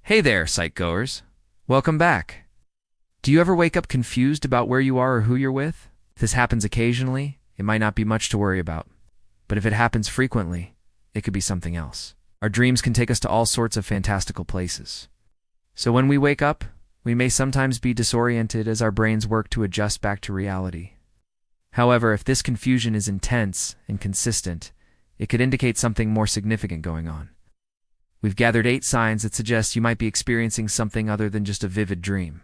Hey there, sightgoers. Welcome back. Do you ever wake up confused about where you are or who you're with? If this happens occasionally, it might not be much to worry about. But if it happens frequently, it could be something else. Our dreams can take us to all sorts of fantastical places. So when we wake up, we may sometimes be disoriented as our brains work to adjust back to reality. However, if this confusion is intense and consistent, it could indicate something more significant going on. We've gathered 8 signs that suggest you might be experiencing something other than just a vivid dream.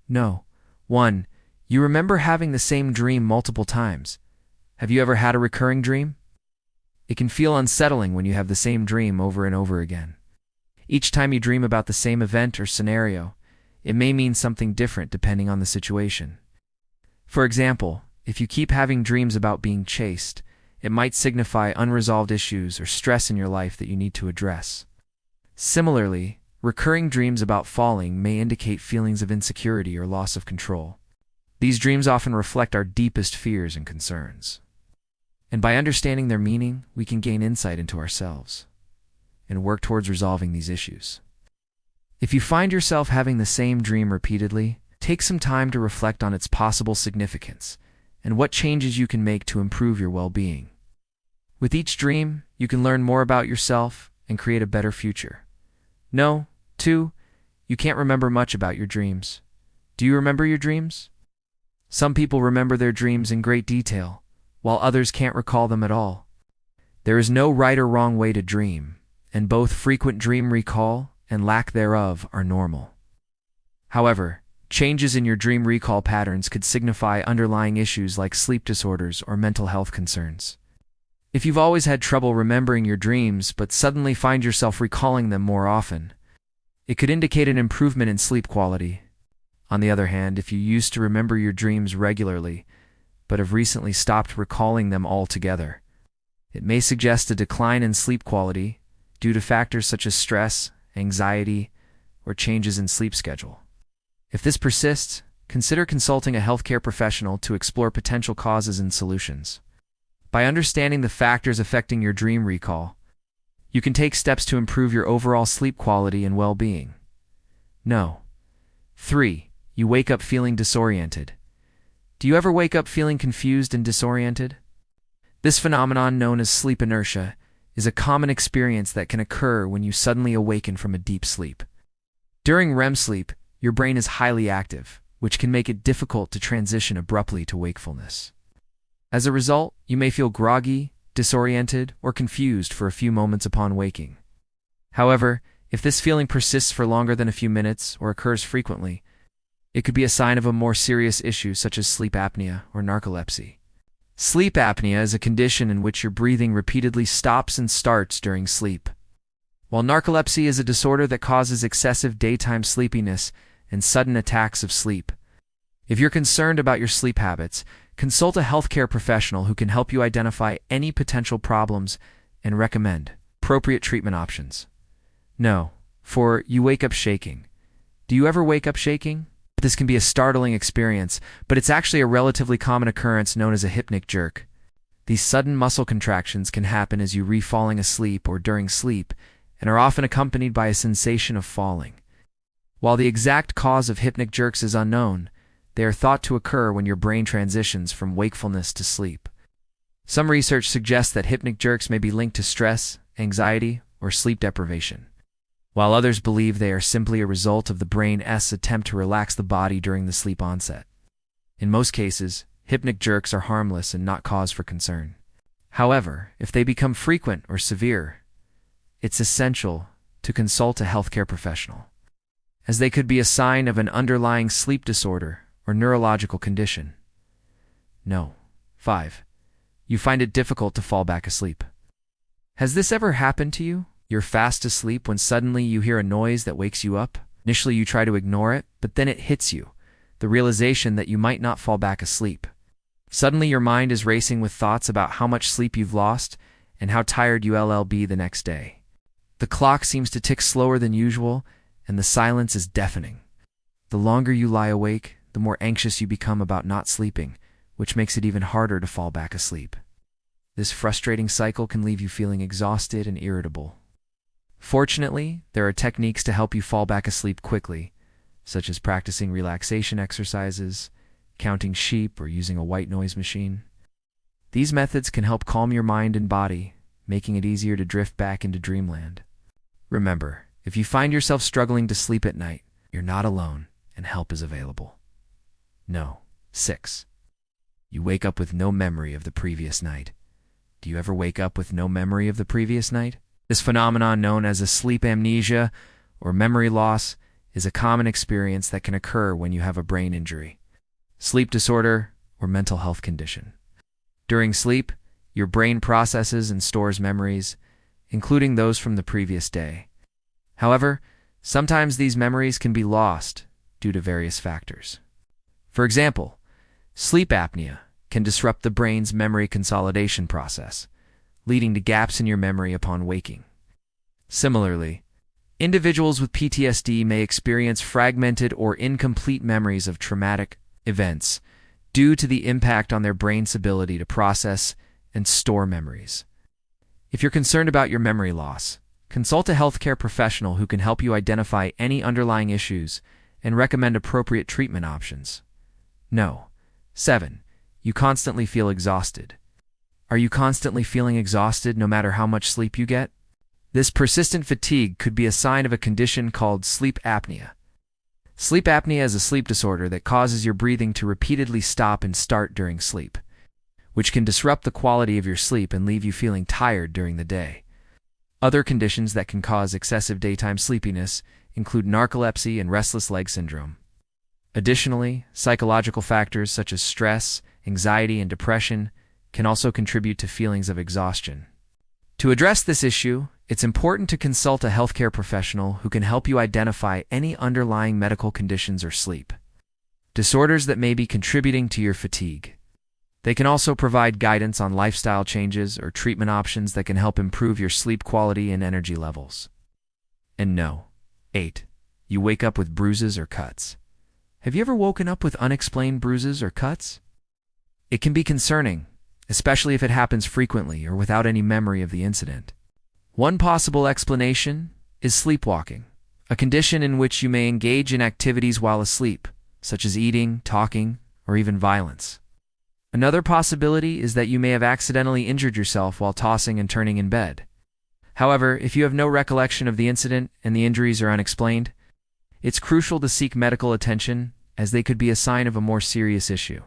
No. 1. You remember having the same dream multiple times. Have you ever had a recurring dream? It can feel unsettling when you have the same dream over and over again. Each time you dream about the same event or scenario, it may mean something different depending on the situation. For example, if you keep having dreams about being chased, it might signify unresolved issues or stress in your life that you need to address. Similarly, recurring dreams about falling may indicate feelings of insecurity or loss of control. These dreams often reflect our deepest fears and concerns. And by understanding their meaning, we can gain insight into ourselves and work towards resolving these issues. If you find yourself having the same dream repeatedly, take some time to reflect on its possible significance and what changes you can make to improve your well-being. With each dream, you can learn more about yourself and create a better future. No. 2. You can't remember much about your dreams. Do you remember your dreams? Some people remember their dreams in great detail, while others can't recall them at all. There is no right or wrong way to dream, and both frequent dream recall and lack thereof are normal. However, changes in your dream recall patterns could signify underlying issues like sleep disorders or mental health concerns. If you've always had trouble remembering your dreams but suddenly find yourself recalling them more often, it could indicate an improvement in sleep quality. On the other hand, if you used to remember your dreams regularly but have recently stopped recalling them altogether, it may suggest a decline in sleep quality due to factors such as stress, anxiety, or changes in sleep schedule. If this persists, consider consulting a healthcare professional to explore potential causes and solutions. By understanding the factors affecting your dream recall, you can take steps to improve your overall sleep quality and well-being. No. 3. You wake up feeling disoriented. Do you ever wake up feeling confused and disoriented? This phenomenon, known as sleep inertia, is a common experience that can occur when you suddenly awaken from a deep sleep. During REM sleep, your brain is highly active, which can make it difficult to transition abruptly to wakefulness. As a result, you may feel groggy, disoriented, or confused for a few moments upon waking. However, if this feeling persists for longer than a few minutes or occurs frequently, it could be a sign of a more serious issue such as sleep apnea or narcolepsy. Sleep apnea is a condition in which your breathing repeatedly stops and starts during sleep, while narcolepsy is a disorder that causes excessive daytime sleepiness and sudden attacks of sleep. If you're concerned about your sleep habits, consult a healthcare professional who can help you identify any potential problems and recommend appropriate treatment options. No. 4. You wake up shaking. Do you ever wake up shaking? This can be a startling experience, but it's actually a relatively common occurrence known as a hypnic jerk. These sudden muscle contractions can happen as you re-falling asleep or during sleep, and are often accompanied by a sensation of falling. While the exact cause of hypnic jerks is unknown, they are thought to occur when your brain transitions from wakefulness to sleep. Some research suggests that hypnic jerks may be linked to stress, anxiety, or sleep deprivation, while others believe they are simply a result of the brain's attempt to relax the body during the sleep onset. In most cases, hypnic jerks are harmless and not cause for concern. However, if they become frequent or severe, it's essential to consult a healthcare professional, as they could be a sign of an underlying sleep disorder or neurological condition. No. 5. You find it difficult to fall back asleep. Has this ever happened to you? You're fast asleep when suddenly you hear a noise that wakes you up. Initially you try to ignore it, but then it hits you, the realization that you might not fall back asleep. Suddenly your mind is racing with thoughts about how much sleep you've lost and how tired you'll be the next day. The clock seems to tick slower than usual, and the silence is deafening. The longer you lie awake, the more anxious you become about not sleeping, which makes it even harder to fall back asleep. This frustrating cycle can leave you feeling exhausted and irritable. Fortunately, there are techniques to help you fall back asleep quickly, such as practicing relaxation exercises, counting sheep, or using a white noise machine. These methods can help calm your mind and body, making it easier to drift back into dreamland. Remember, if you find yourself struggling to sleep at night, you're not alone, and help is available. No. 6. You wake up with no memory of the previous night. Do you ever wake up with no memory of the previous night? This phenomenon, known as a sleep amnesia or memory loss, is a common experience that can occur when you have a brain injury, sleep disorder, or mental health condition. During sleep, your brain processes and stores memories, including those from the previous day. However, sometimes these memories can be lost due to various factors. For example, sleep apnea can disrupt the brain's memory consolidation process, leading to gaps in your memory upon waking. Similarly, individuals with PTSD may experience fragmented or incomplete memories of traumatic events due to the impact on their brain's ability to process and store memories. If you're concerned about your memory loss, consult a healthcare professional who can help you identify any underlying issues and recommend appropriate treatment options. No. 7. You constantly feel exhausted. Are you constantly feeling exhausted no matter how much sleep you get? This persistent fatigue could be a sign of a condition called sleep apnea. Sleep apnea is a sleep disorder that causes your breathing to repeatedly stop and start during sleep, which can disrupt the quality of your sleep and leave you feeling tired during the day. Other conditions that can cause excessive daytime sleepiness include narcolepsy and restless leg syndrome. Additionally, psychological factors such as stress, anxiety, and depression can also contribute to feelings of exhaustion. To address this issue, it's important to consult a healthcare professional who can help you identify any underlying medical conditions or sleep disorders that may be contributing to your fatigue. They can also provide guidance on lifestyle changes or treatment options that can help improve your sleep quality and energy levels. And no. 8. You wake up with bruises or cuts. Have you ever woken up with unexplained bruises or cuts? It can be concerning, especially if it happens frequently or without any memory of the incident. One possible explanation is sleepwalking, a condition in which you may engage in activities while asleep, such as eating, talking, or even violence. Another possibility is that you may have accidentally injured yourself while tossing and turning in bed. However, if you have no recollection of the incident and the injuries are unexplained, it's crucial to seek medical attention, as they could be a sign of a more serious issue.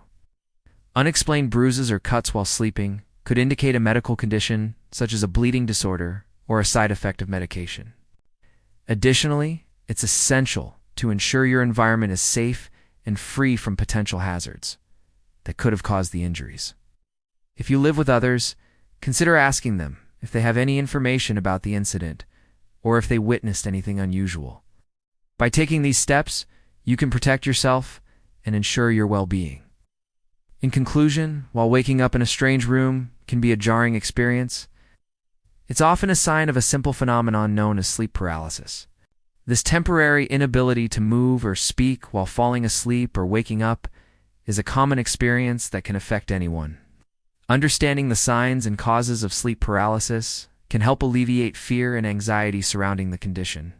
Unexplained bruises or cuts while sleeping could indicate a medical condition, such as a bleeding disorder or a side effect of medication. Additionally, it's essential to ensure your environment is safe and free from potential hazards that could have caused the injuries. If you live with others, consider asking them if they have any information about the incident or if they witnessed anything unusual. By taking these steps, you can protect yourself and ensure your well-being. In conclusion, while waking up in a strange room can be a jarring experience, it's often a sign of a simple phenomenon known as sleep paralysis. This temporary inability to move or speak while falling asleep or waking up is a common experience that can affect anyone. Understanding the signs and causes of sleep paralysis can help alleviate fear and anxiety surrounding the condition,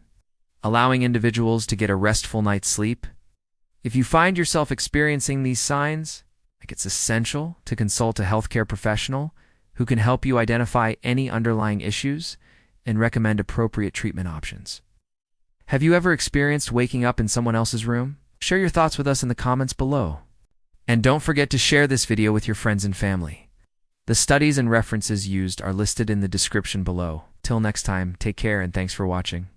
allowing individuals to get a restful night's sleep. If you find yourself experiencing these signs, it's essential to consult a healthcare professional who can help you identify any underlying issues and recommend appropriate treatment options. Have you ever experienced waking up in someone else's room? Share your thoughts with us in the comments below. And don't forget to share this video with your friends and family. The studies and references used are listed in the description below. Till next time, take care and thanks for watching.